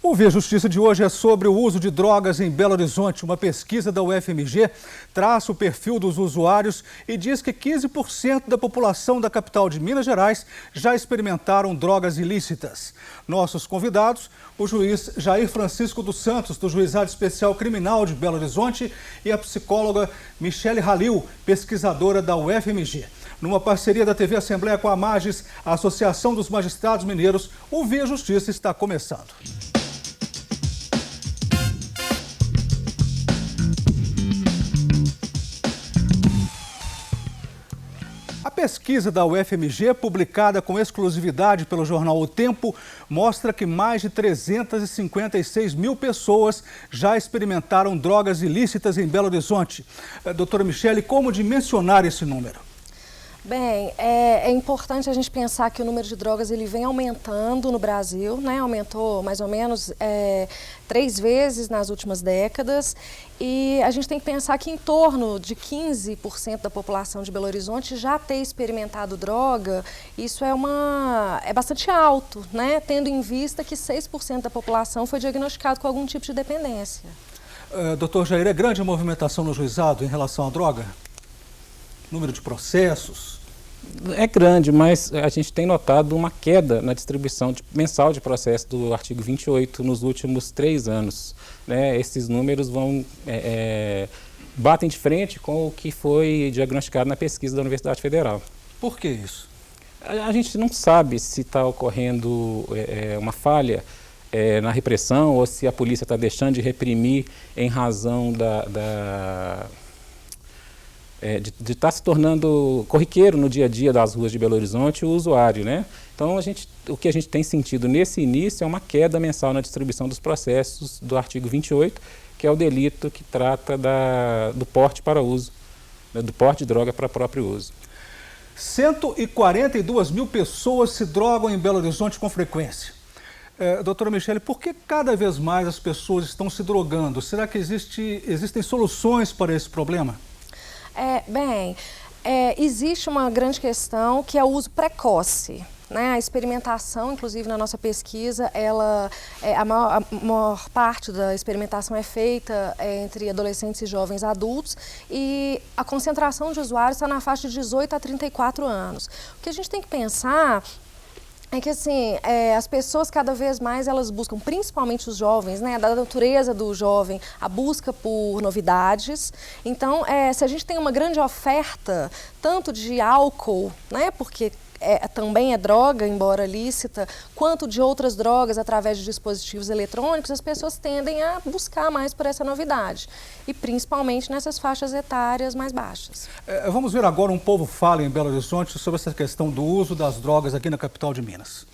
O Via Justiça de hoje é sobre o uso de drogas em Belo Horizonte. Uma pesquisa da UFMG traça o perfil dos usuários e diz que 15% da população da capital de Minas Gerais já experimentaram drogas ilícitas. Nossos convidados, o juiz Jair Francisco dos Santos, do Juizado Especial Criminal de Belo Horizonte, e a psicóloga Michele Halil, pesquisadora da UFMG. Numa parceria da TV Assembleia com a Magis, a Associação dos Magistrados Mineiros, o Via Justiça está começando. A pesquisa da UFMG, publicada com exclusividade pelo jornal O Tempo, mostra que mais de 356 mil pessoas já experimentaram drogas ilícitas em Belo Horizonte. Doutora Michele, como dimensionar esse número? Bem, é importante a gente pensar que o número de drogas ele vem aumentando no Brasil, né? Aumentou mais ou menos 3 vezes nas últimas décadas, e a gente tem que pensar que em torno de 15% da população de Belo Horizonte já ter experimentado droga. Isso é bastante alto, né? Tendo em vista que 6% da população foi diagnosticado com algum tipo de dependência. Doutor Jair, é grande a movimentação no juizado em relação à droga? Número de processos? É grande, mas a gente tem notado uma queda na distribuição mensal de processo do artigo 28 nos últimos 3 anos. Né? Esses números batem de frente com o que foi diagnosticado na pesquisa da Universidade Federal. Por que isso? A gente não sabe se está ocorrendo uma falha na repressão ou se a polícia está deixando de reprimir em razão de estar se tornando corriqueiro no dia a dia das ruas de Belo Horizonte o usuário, né? Então, o que a gente tem sentido nesse início é uma queda mensal na distribuição dos processos do artigo 28, que é o delito que trata do porte para uso, né, do porte de droga para próprio uso. 142 mil pessoas se drogam em Belo Horizonte com frequência. Doutora Michele, por que cada vez mais as pessoas estão se drogando? Será que existem soluções para esse problema? Existe uma grande questão que é o uso precoce. Né? A experimentação, inclusive na nossa pesquisa, a maior parte da experimentação é feita entre adolescentes e jovens adultos, e a concentração de usuários está na faixa de 18 a 34 anos. O que a gente tem que pensar é que assim, as pessoas cada vez mais elas buscam, principalmente os jovens, né, da natureza do jovem, a busca por novidades. Então, se a gente tem uma grande oferta, tanto de álcool, né, porque também é droga, embora lícita, quanto de outras drogas através de dispositivos eletrônicos, as pessoas tendem a buscar mais por essa novidade, e principalmente nessas faixas etárias mais baixas. Vamos ver agora um povo fala em Belo Horizonte sobre essa questão do uso das drogas aqui na capital de Minas.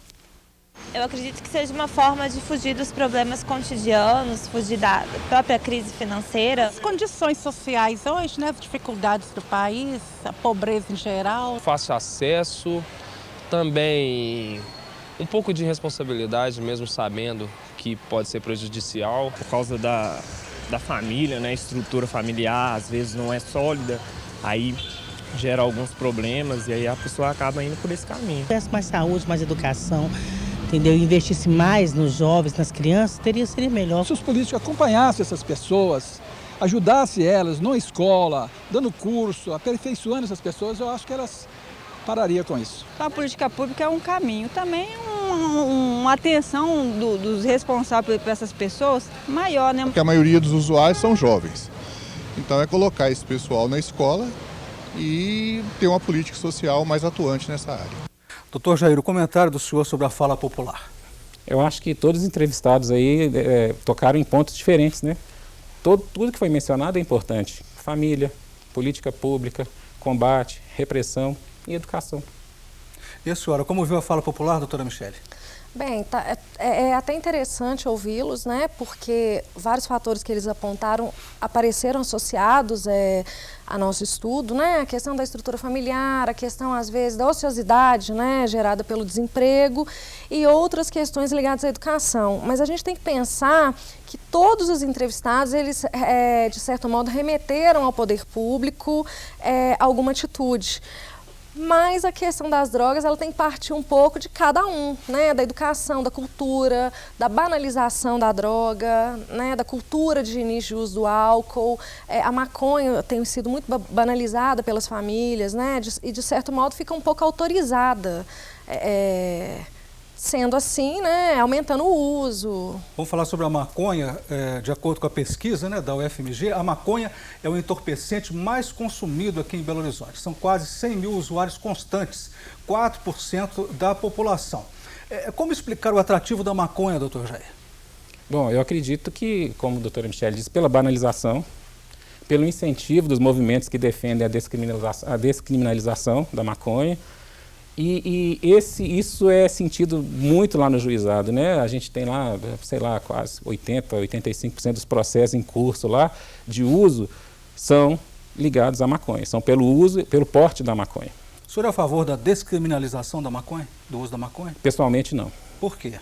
Eu acredito que seja uma forma de fugir dos problemas cotidianos, fugir da própria crise financeira. As condições sociais hoje, né, as dificuldades do país, a pobreza em geral. Fácil acesso, também um pouco de responsabilidade, mesmo sabendo que pode ser prejudicial. Por causa da família, né, a estrutura familiar às vezes não é sólida, aí gera alguns problemas e aí a pessoa acaba indo por esse caminho. Se tivesse mais saúde, mais educação, entendeu? Investisse mais nos jovens, nas crianças, seria melhor. Se os políticos acompanhassem essas pessoas, ajudassem elas na escola, dando curso, aperfeiçoando essas pessoas, eu acho que elas parariam com isso. A política pública é um caminho, também uma atenção dos responsáveis por essas pessoas maior, né? Porque a maioria dos usuários são jovens. Então é colocar esse pessoal na escola e ter uma política social mais atuante nessa área. Doutor Jair, o comentário do senhor sobre a fala popular. Eu acho que todos os entrevistados aí tocaram em pontos diferentes, né? Tudo que foi mencionado é importante. Família, política pública, combate, repressão e educação. E a senhora, como viu a fala popular, doutora Michele? Bem, é até interessante ouvi-los, né? Porque vários fatores que eles apontaram apareceram associados a nosso estudo, né? A questão da estrutura familiar, a questão, às vezes, da ociosidade, né? Gerada pelo desemprego e outras questões ligadas à educação. Mas a gente tem que pensar que todos os entrevistados, eles, de certo modo, remeteram ao poder público alguma atitude. Mas a questão das drogas, ela tem que partir um pouco de cada um, né? Da educação, da cultura, da banalização da droga, né? Da cultura de início de uso do álcool. A maconha tem sido muito banalizada pelas famílias, né? E de certo modo fica um pouco autorizada. Sendo assim, né, aumentando o uso. Vamos falar sobre a maconha. De acordo com a pesquisa, né, da UFMG, a maconha é o entorpecente mais consumido aqui em Belo Horizonte. São quase 100 mil usuários constantes, 4% da população. Como explicar o atrativo da maconha, doutor Jair? Bom, eu acredito que, como a doutora Michele disse, pela banalização, pelo incentivo dos movimentos que defendem a descriminalização da maconha. Isso é sentido muito lá no juizado, né? A gente tem lá, sei lá, quase 80%, 85% dos processos em curso lá de uso são ligados à maconha, são pelo uso, pelo porte da maconha. O senhor é a favor da descriminalização da maconha, do uso da maconha? Pessoalmente, não. Por quê?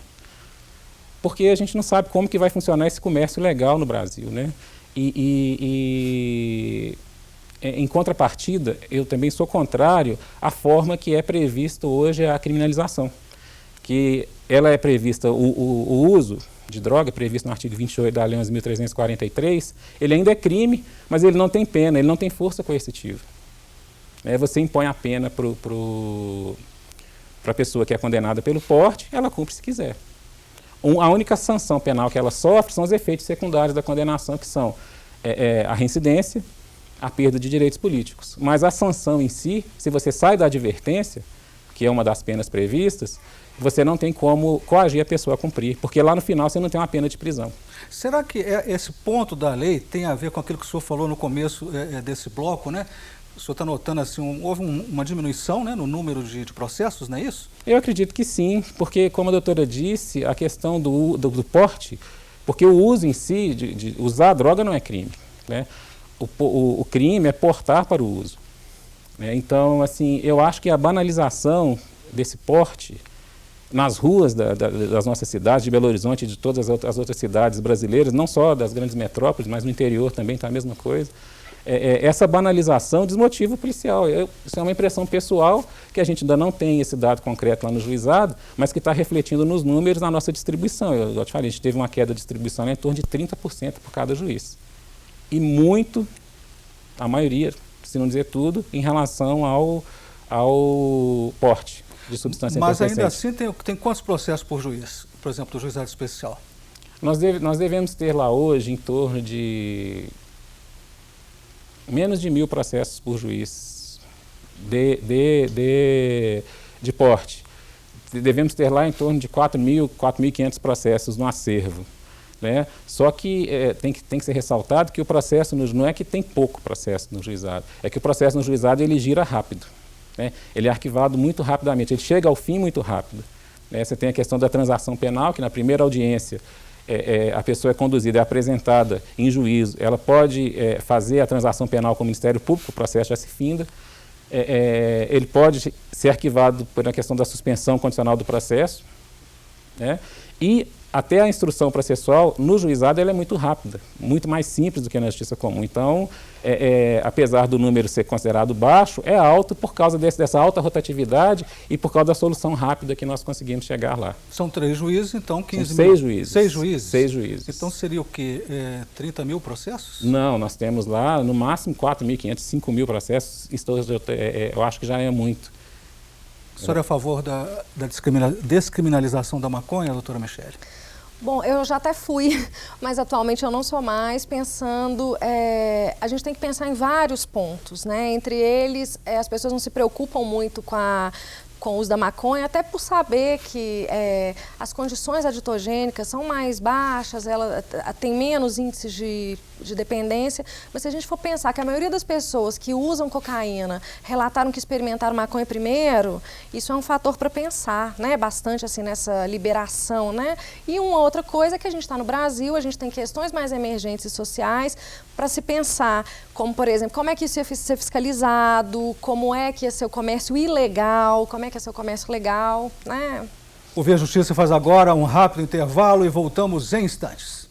Porque a gente não sabe como que vai funcionar esse comércio legal no Brasil, né? Em contrapartida, eu também sou contrário à forma que é previsto hoje a criminalização. Que ela é prevista, o uso de droga, previsto no artigo 28 da Lei 11.343, ele ainda é crime, mas ele não tem pena, ele não tem força coercitiva. Você impõe a pena para a pessoa que é condenada pelo porte, ela cumpre se quiser. A única sanção penal que ela sofre são os efeitos secundários da condenação, que são a reincidência, a perda de direitos políticos. Mas a sanção em si, se você sai da advertência, que é uma das penas previstas, você não tem como coagir a pessoa a cumprir, porque lá no final você não tem uma pena de prisão. Será que esse ponto da lei tem a ver com aquilo que o senhor falou no começo desse bloco, né? O senhor está notando assim, houve uma diminuição, né, no número de processos, não é isso? Eu acredito que sim, porque como a doutora disse, a questão do porte, porque o uso em si, de usar a droga não é crime, né? O crime é portar para o uso. Então, assim, eu acho que a banalização desse porte nas ruas das nossas cidades, de Belo Horizonte e de todas as outras cidades brasileiras, não só das grandes metrópoles, mas no interior também está a mesma coisa, essa banalização desmotiva o policial. Isso é uma impressão pessoal, que a gente ainda não tem esse dado concreto lá no juizado, mas que está refletindo nos números na nossa distribuição. Eu te falei, a gente teve uma queda de distribuição em torno de 30% por cada juiz. E muito, a maioria, se não dizer tudo, em relação ao porte de substância entorpecente. Mas ainda assim tem quantos processos por juiz, por exemplo, do juizado especial? Nós devemos ter lá hoje em torno de menos de 1.000 processos por juiz de porte. Devemos ter lá em torno de 4.500 processos no acervo. Né? Só que tem que ser ressaltado que o processo não é que tem pouco processo no juizado, é que o processo no juizado ele gira rápido, né? Ele é arquivado muito rapidamente, ele chega ao fim muito rápido, né? Você tem a questão da transação penal, que na primeira audiência a pessoa é conduzida, é apresentada em juízo, ela pode fazer a transação penal com o Ministério Público, o processo já se finda, ele pode ser arquivado por uma questão da suspensão condicional do processo, né? E até a instrução processual no juizado ela é muito rápida, muito mais simples do que na justiça comum. Então, apesar do número ser considerado baixo, é alto por causa dessa alta rotatividade e por causa da solução rápida que nós conseguimos chegar lá. São 3 juízes, então 15 São 6 juízes. 6 juízes? 6 juízes. Então seria o quê? 30 mil processos? Não, nós temos lá no máximo 4.500, 5.000 processos. Eu acho que já é muito. O senhor é a favor da descriminalização da maconha, doutora Michele? Bom, eu já até fui, mas atualmente eu não sou mais, pensando, a gente tem que pensar em vários pontos, né? Entre eles, as pessoas não se preocupam muito com o uso da maconha, até por saber que as condições aditogênicas são mais baixas, ela tem menos índices de dependência, mas se a gente for pensar que a maioria das pessoas que usam cocaína relataram que experimentaram maconha primeiro, isso é um fator para pensar, né, bastante assim nessa liberação, né? E uma outra coisa é que a gente está no Brasil, a gente tem questões mais emergentes e sociais para se pensar, como por exemplo, como é que isso ia ser fiscalizado, como é que ia ser o comércio ilegal, como é que ia ser o comércio legal, né? O Via Justiça faz agora um rápido intervalo e voltamos em instantes.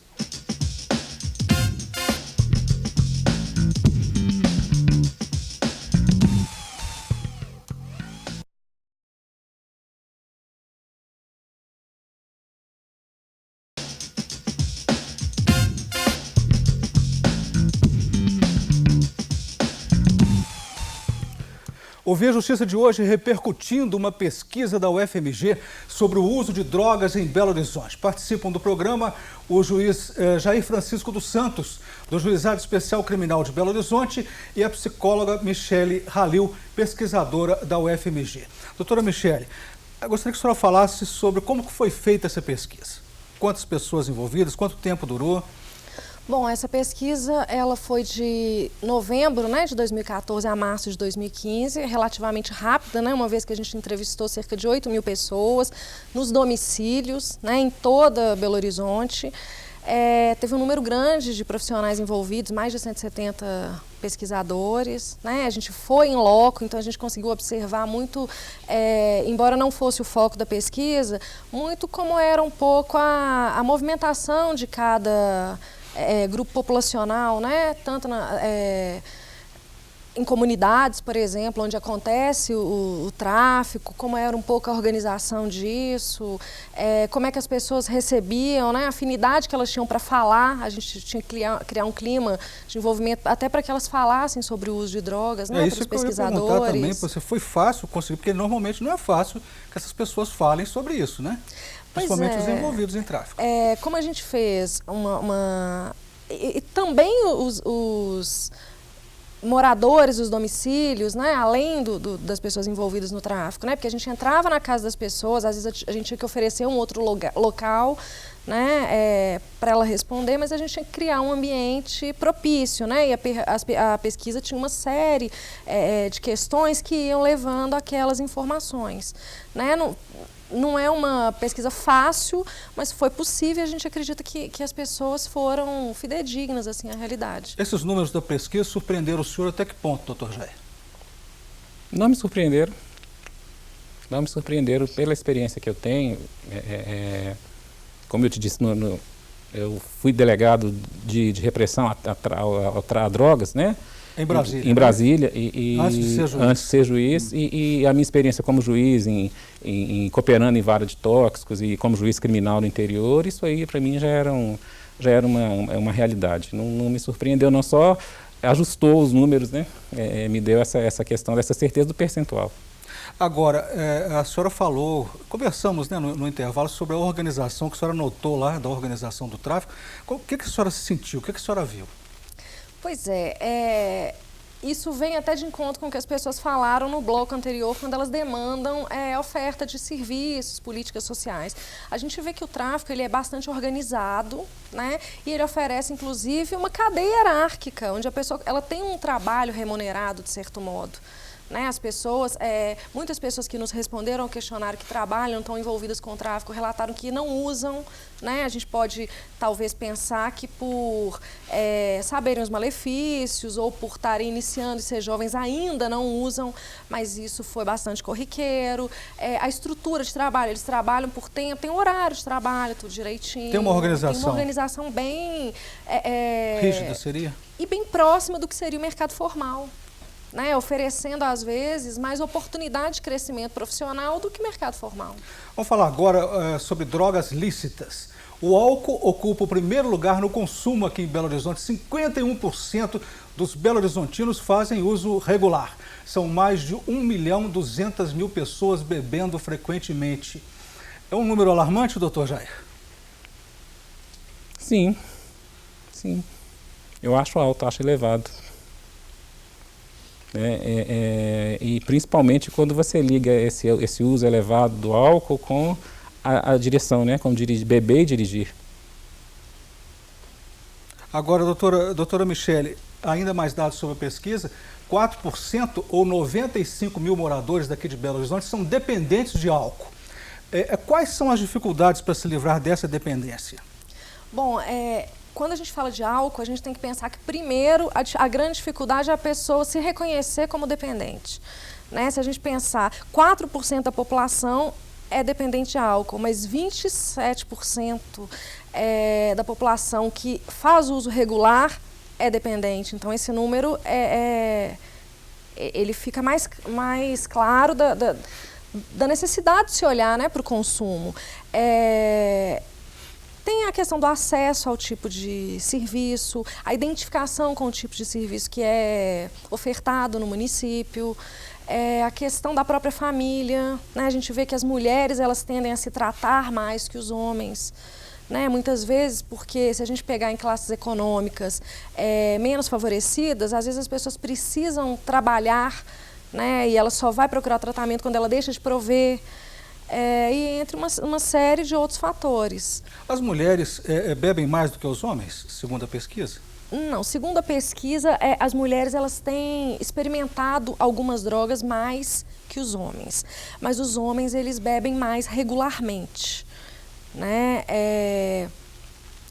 Ouvi a Justiça de hoje repercutindo uma pesquisa da UFMG sobre o uso de drogas em Belo Horizonte. Participam do programa o juiz Jair Francisco dos Santos, do Juizado Especial Criminal de Belo Horizonte, e a psicóloga Michele Halil, pesquisadora da UFMG. Doutora Michele, eu gostaria que a senhora falasse sobre como foi feita essa pesquisa. Quantas pessoas envolvidas, quanto tempo durou? Bom, essa pesquisa ela foi de novembro, de 2014 a março de 2015, relativamente rápida, uma vez que a gente entrevistou cerca de 8.000 pessoas nos domicílios, em toda Belo Horizonte. Teve um número grande de profissionais envolvidos, mais de 170 pesquisadores, A gente foi em loco, então a gente conseguiu observar muito, embora não fosse o foco da pesquisa, muito como era um pouco a movimentação de cada grupo populacional, tanto em comunidades, por exemplo, onde acontece o tráfico, como era um pouco a organização disso, como é que as pessoas recebiam, a afinidade que elas tinham para falar. A gente tinha que criar um clima de envolvimento até para que elas falassem sobre o uso de drogas, para os pesquisadores. Eu ia perguntar também, você foi fácil conseguir, porque normalmente não é fácil que essas pessoas falem sobre isso, Principalmente os envolvidos em tráfico. Como a gente fez E também os moradores dos domicílios, além das pessoas envolvidas no tráfico, porque a gente entrava na casa das pessoas, às vezes a gente tinha que oferecer um outro local, para ela responder, mas a gente tinha que criar um ambiente propício, e a pesquisa tinha uma série de questões que iam levando aquelas informações, Não é uma pesquisa fácil, mas foi possível e a gente acredita que as pessoas foram fidedignas à realidade. Esses números da pesquisa surpreenderam o senhor até que ponto, doutor Jair? Não me surpreenderam. Não me surpreenderam pela experiência que eu tenho. Como eu te disse, eu fui delegado de repressão a drogas, Em Brasília. Em Brasília, antes de ser juiz. E a minha experiência como juiz, cooperando em vara de tóxicos e como juiz criminal no interior, isso aí para mim já era uma realidade. Não me surpreendeu, não só ajustou os números, me deu essa questão dessa certeza do percentual. Agora, a senhora falou, conversamos no intervalo sobre a organização que a senhora notou lá, da organização do tráfico. O que a senhora sentiu, o que a senhora viu? Pois isso vem até de encontro com o que as pessoas falaram no bloco anterior, quando elas demandam oferta de serviços, políticas sociais. A gente vê que o tráfico ele é bastante organizado, e ele oferece, inclusive, uma cadeia hierárquica, onde a pessoa ela tem um trabalho remunerado, de certo modo. As pessoas, muitas pessoas que nos responderam ao questionário que trabalham, estão envolvidas com o tráfico, relataram que não usam, A gente pode, talvez, pensar que por saberem os malefícios ou por estarem iniciando e ser jovens ainda não usam, mas isso foi bastante corriqueiro. A estrutura de trabalho, eles trabalham por tempo, tem horário de trabalho, tudo direitinho. Tem uma organização. Tem uma organização bem... rígida, seria? E bem próxima do que seria o mercado formal. Oferecendo, às vezes, mais oportunidade de crescimento profissional do que mercado formal. Vamos falar agora sobre drogas lícitas. O álcool ocupa o primeiro lugar no consumo aqui em Belo Horizonte. 51% dos belo-horizontinos fazem uso regular. São mais de 1.200.000 pessoas bebendo frequentemente. É um número alarmante, doutor Jair? Sim. Eu acho alto, acho elevado. E principalmente quando você liga esse uso elevado do álcool com a direção, como beber e dirigir. Agora, doutora Michele, ainda mais dados sobre a pesquisa, 4% ou 95.000 moradores daqui de Belo Horizonte são dependentes de álcool. Quais são as dificuldades para se livrar dessa dependência? Bom, quando a gente fala de álcool, a gente tem que pensar que, primeiro, a grande dificuldade é a pessoa se reconhecer como dependente. Se a gente pensar, 4% da população é dependente de álcool, mas 27% da população que faz uso regular é dependente. Então, esse número ele fica mais claro da necessidade de se olhar para o consumo. Tem a questão do acesso ao tipo de serviço, a identificação com o tipo de serviço que é ofertado no município, a questão da própria família, né? A gente vê que as mulheres elas tendem a se tratar mais que os homens, né? Muitas vezes, porque se a gente pegar em classes econômicas menos favorecidas, às vezes as pessoas precisam trabalhar, né? E ela só vai procurar tratamento quando ela deixa de prover. E entre uma série de outros fatores. As mulheres bebem mais do que os homens, segundo a pesquisa? Não, segundo a pesquisa, as mulheres elas têm experimentado algumas drogas mais que os homens. Mas os homens, eles bebem mais regularmente, né?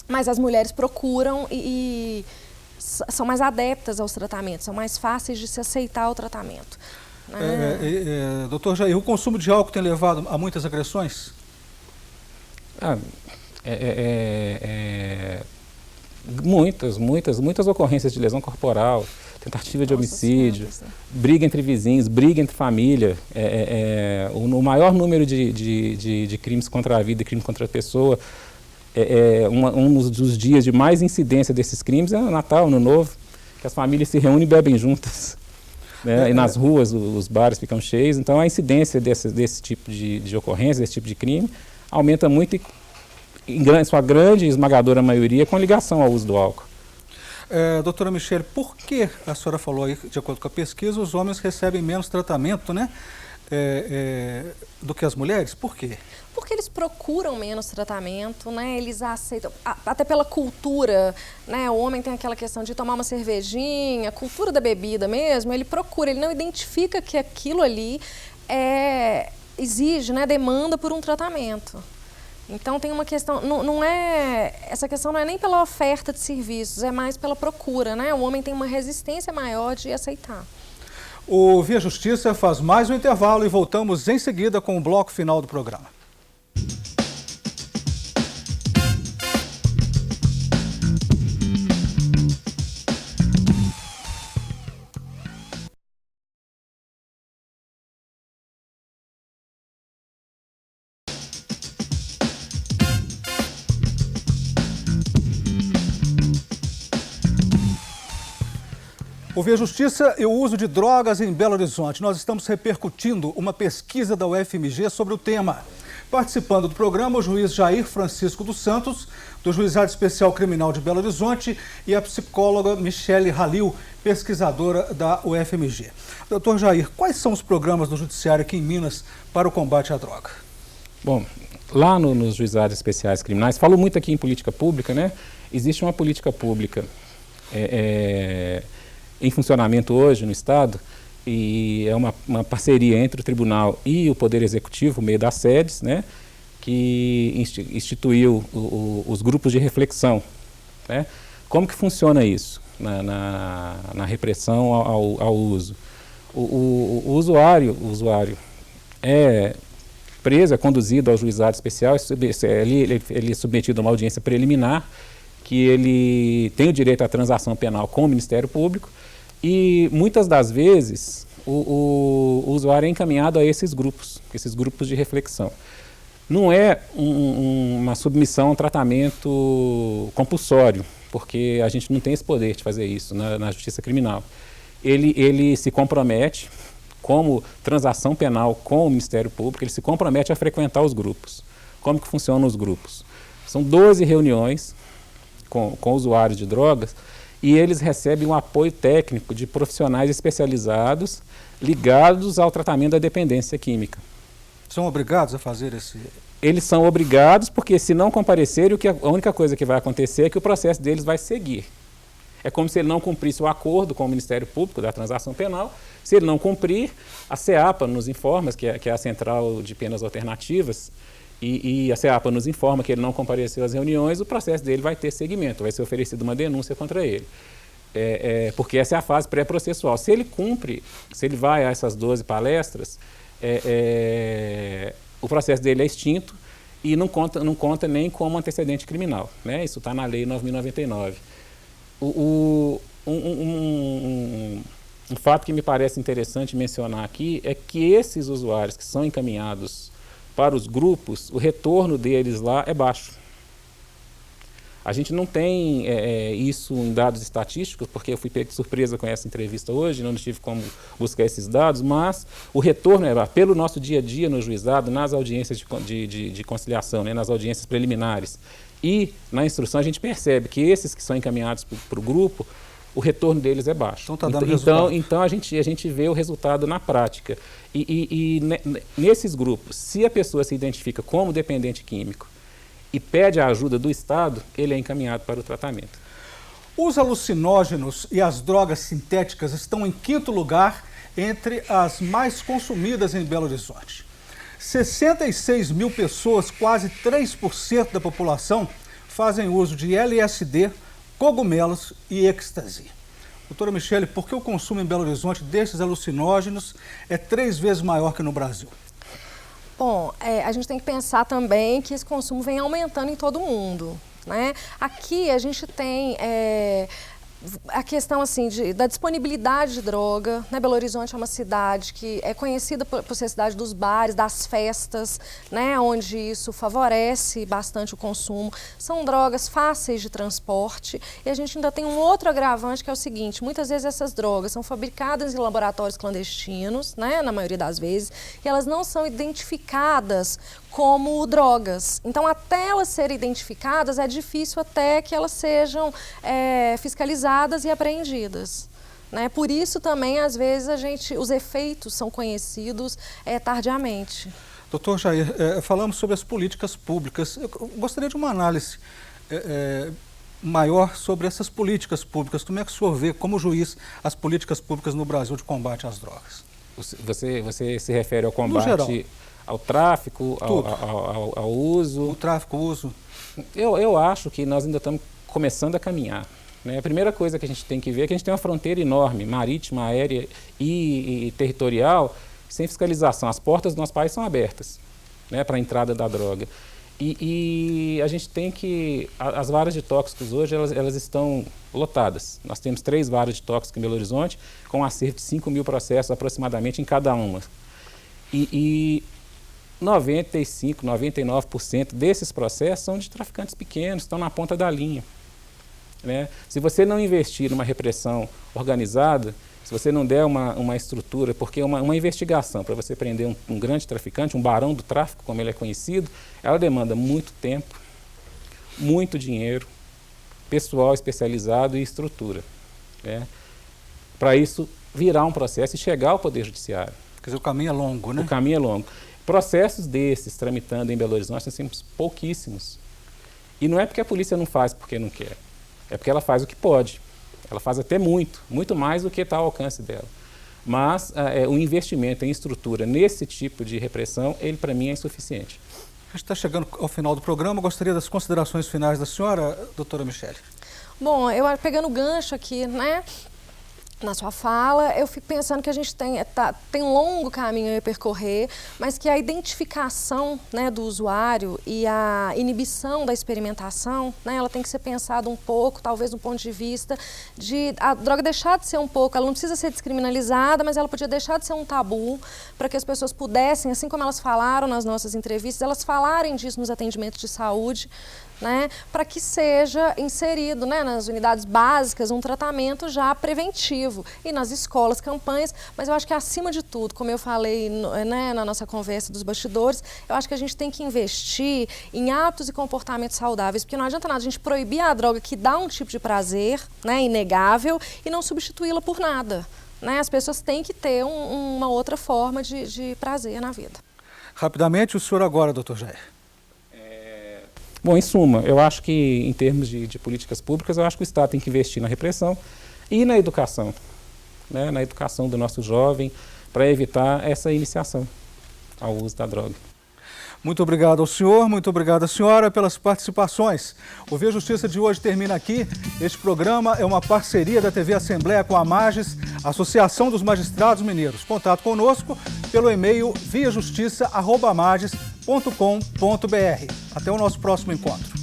Mas as mulheres procuram e são mais adeptas aos tratamentos, são mais fáceis de se aceitar o tratamento. Doutor Jair, o consumo de álcool tem levado a muitas agressões? Muitas ocorrências de lesão corporal, tentativa de homicídio, briga entre vizinhos, briga entre família. O maior número de crimes contra a vida e crime contra a pessoa, um dos dias de mais incidência desses crimes é o Natal, Ano Novo, que as famílias se reúnem e bebem juntas. E nas ruas os bares ficam cheios, então a incidência desse tipo de ocorrência, desse tipo de crime, aumenta muito e, em sua grande e esmagadora maioria, com ligação ao uso do álcool. Doutora Michele, por que a senhora falou aí, de acordo com a pesquisa, os homens recebem menos tratamento, né, do que as mulheres? Por quê? Porque eles procuram menos tratamento, né? Eles aceitam, até pela cultura, né? O homem tem aquela questão de tomar uma cervejinha, a cultura da bebida mesmo, ele procura, ele não identifica que aquilo ali exige, né? Demanda por um tratamento. Então tem uma questão, essa questão não é nem pela oferta de serviços, é mais pela procura, né? O homem tem uma resistência maior de aceitar. O Via Justiça faz mais um intervalo e voltamos em seguida com o bloco final do programa. O Via Justiça e o uso de drogas em Belo Horizonte. Nós estamos repercutindo uma pesquisa da UFMG sobre o tema. Participando do programa, o juiz Jair Francisco dos Santos, do Juizado Especial Criminal de Belo Horizonte, e a psicóloga Michele Halil, pesquisadora da UFMG. Doutor Jair, quais são os programas do Judiciário aqui em Minas para o combate à droga? Bom, lá nos Juizados Especiais Criminais, falo muito aqui em política pública, né? Existe uma política pública em funcionamento hoje no Estado, e é uma parceria entre o Tribunal e o Poder Executivo, por meio das sedes, né, que instituiu os grupos de reflexão, né? Como que funciona isso na repressão ao uso? O usuário é preso, é conduzido ao juizado especial, ele é submetido a uma audiência preliminar, que ele tem o direito à transação penal com o Ministério Público, e muitas das vezes o usuário é encaminhado a esses grupos de reflexão. Não é uma submissão a um tratamento compulsório, porque a gente não tem esse poder de fazer isso na justiça criminal. Ele se compromete, como transação penal com o Ministério Público, ele se compromete a frequentar os grupos. Como que funcionam os grupos? São 12 reuniões com usuários de drogas, e eles recebem um apoio técnico de profissionais especializados ligados ao tratamento da dependência química. São obrigados a fazer esse... Eles são obrigados, porque se não comparecerem, a única coisa que vai acontecer é que o processo deles vai seguir. É como se ele não cumprisse o acordo com o Ministério Público da transação penal. Se ele não cumprir, a CEAPA nos informa, que é a Central de Penas Alternativas, e a CEAPA nos informa que ele não compareceu às reuniões, o processo dele vai ter seguimento, vai ser oferecida uma denúncia contra ele. Porque essa é a fase pré-processual. Se ele cumpre, se ele vai a essas 12 palestras, o processo dele é extinto e não conta nem como antecedente criminal, né? Isso está na Lei 9.099. Um fato que me parece interessante mencionar aqui é que esses usuários que são encaminhados para os grupos, o retorno deles lá é baixo. A gente não tem isso em dados estatísticos, porque eu fui pego de surpresa com essa entrevista hoje, não tive como buscar esses dados, mas o retorno pelo nosso dia a dia no juizado, nas audiências de conciliação, né, nas audiências preliminares e na instrução, a gente percebe que esses que são encaminhados para o grupo, o retorno deles é baixo. Então, tá dando resultado. Então a gente vê o resultado na prática. E nesses grupos, se a pessoa se identifica como dependente químico e pede a ajuda do Estado, ele é encaminhado para o tratamento. Os alucinógenos e as drogas sintéticas estão em 5º lugar entre as mais consumidas em Belo Horizonte. 66 mil pessoas, quase 3% da população, fazem uso de LSD, cogumelos e êxtase. Doutora Michele, por que o consumo em Belo Horizonte desses alucinógenos é 3 vezes maior que no Brasil? Bom, a gente tem que pensar também que esse consumo vem aumentando em todo o mundo, né? Aqui a gente tem a questão assim, da disponibilidade de droga, né? Belo Horizonte é uma cidade que é conhecida por ser a cidade dos bares, das festas, né? Onde isso favorece bastante o consumo. São drogas fáceis de transporte e a gente ainda tem um outro agravante que é o seguinte, muitas vezes essas drogas são fabricadas em laboratórios clandestinos, né? Na maioria das vezes, e elas não são identificadas como drogas. Então, até elas serem identificadas, é difícil até que elas sejam fiscalizadas e apreendidas. Né? Por isso também, às vezes, os efeitos são conhecidos tardiamente. Doutor Jair, falamos sobre as políticas públicas. Eu gostaria de uma análise maior sobre essas políticas públicas. Como é que o senhor vê, como juiz, as políticas públicas no Brasil de combate às drogas? Você se refere ao combate ao tráfico, ao uso? O tráfico, o uso. Eu acho que nós ainda estamos começando a caminhar. Né? A primeira coisa que a gente tem que ver é que a gente tem uma fronteira enorme, marítima, aérea e territorial, sem fiscalização. As portas do nosso país são abertas, né, para a entrada da droga. E a gente tem que... As varas de tóxicos hoje, elas estão lotadas. Nós temos 3 varas de tóxicos em Belo Horizonte, com um acervo de 5 mil processos aproximadamente em cada uma. E 95%, 99% desses processos são de traficantes pequenos, estão na ponta da linha. Né? Se você não investir numa repressão organizada, se você não der uma estrutura, porque uma investigação para você prender um grande traficante, um barão do tráfico, como ele é conhecido, ela demanda muito tempo, muito dinheiro, pessoal especializado e estrutura. Né? Para isso virar um processo e chegar ao Poder Judiciário. Quer dizer, o caminho é longo, né? O caminho é longo. Processos desses tramitando em Belo Horizonte nós temos pouquíssimos. E não é porque a polícia não faz porque não quer. É porque ela faz o que pode. Ela faz até muito mais do que está ao alcance dela. Mas o investimento em estrutura nesse tipo de repressão, ele para mim é insuficiente. A gente está chegando ao final do programa. Gostaria das considerações finais da senhora, doutora Michele. Bom, eu pegando o gancho aqui, né? Na sua fala, eu fico pensando que a gente tem um longo caminho a percorrer, mas que a identificação, né, do usuário e a inibição da experimentação, né, ela tem que ser pensada um pouco, talvez do ponto de vista de a droga deixar de ser um pouco, ela não precisa ser descriminalizada, mas ela podia deixar de ser um tabu para que as pessoas pudessem, assim como elas falaram nas nossas entrevistas, elas falarem disso nos atendimentos de saúde, né, para que seja inserido, né, nas unidades básicas um tratamento já preventivo e nas escolas, campanhas, mas eu acho que acima de tudo, como eu falei, né, na nossa conversa dos bastidores, eu acho que a gente tem que investir em hábitos e comportamentos saudáveis, porque não adianta nada a gente proibir a droga que dá um tipo de prazer, né, inegável, e não substituí-la por nada. Né? As pessoas têm que ter uma outra forma de prazer na vida. Rapidamente, o senhor agora, doutor Jair. Bom, em suma, eu acho que, em termos de políticas públicas, eu acho que o Estado tem que investir na repressão e na educação, né? Na educação do nosso jovem, para evitar essa iniciação ao uso da droga. Muito obrigado ao senhor, muito obrigado à senhora pelas participações. O Via Justiça de hoje termina aqui. Este programa é uma parceria da TV Assembleia com a Mages, Associação dos Magistrados Mineiros. Contato conosco pelo e-mail viajustiça@mages.com.br. Até o nosso próximo encontro.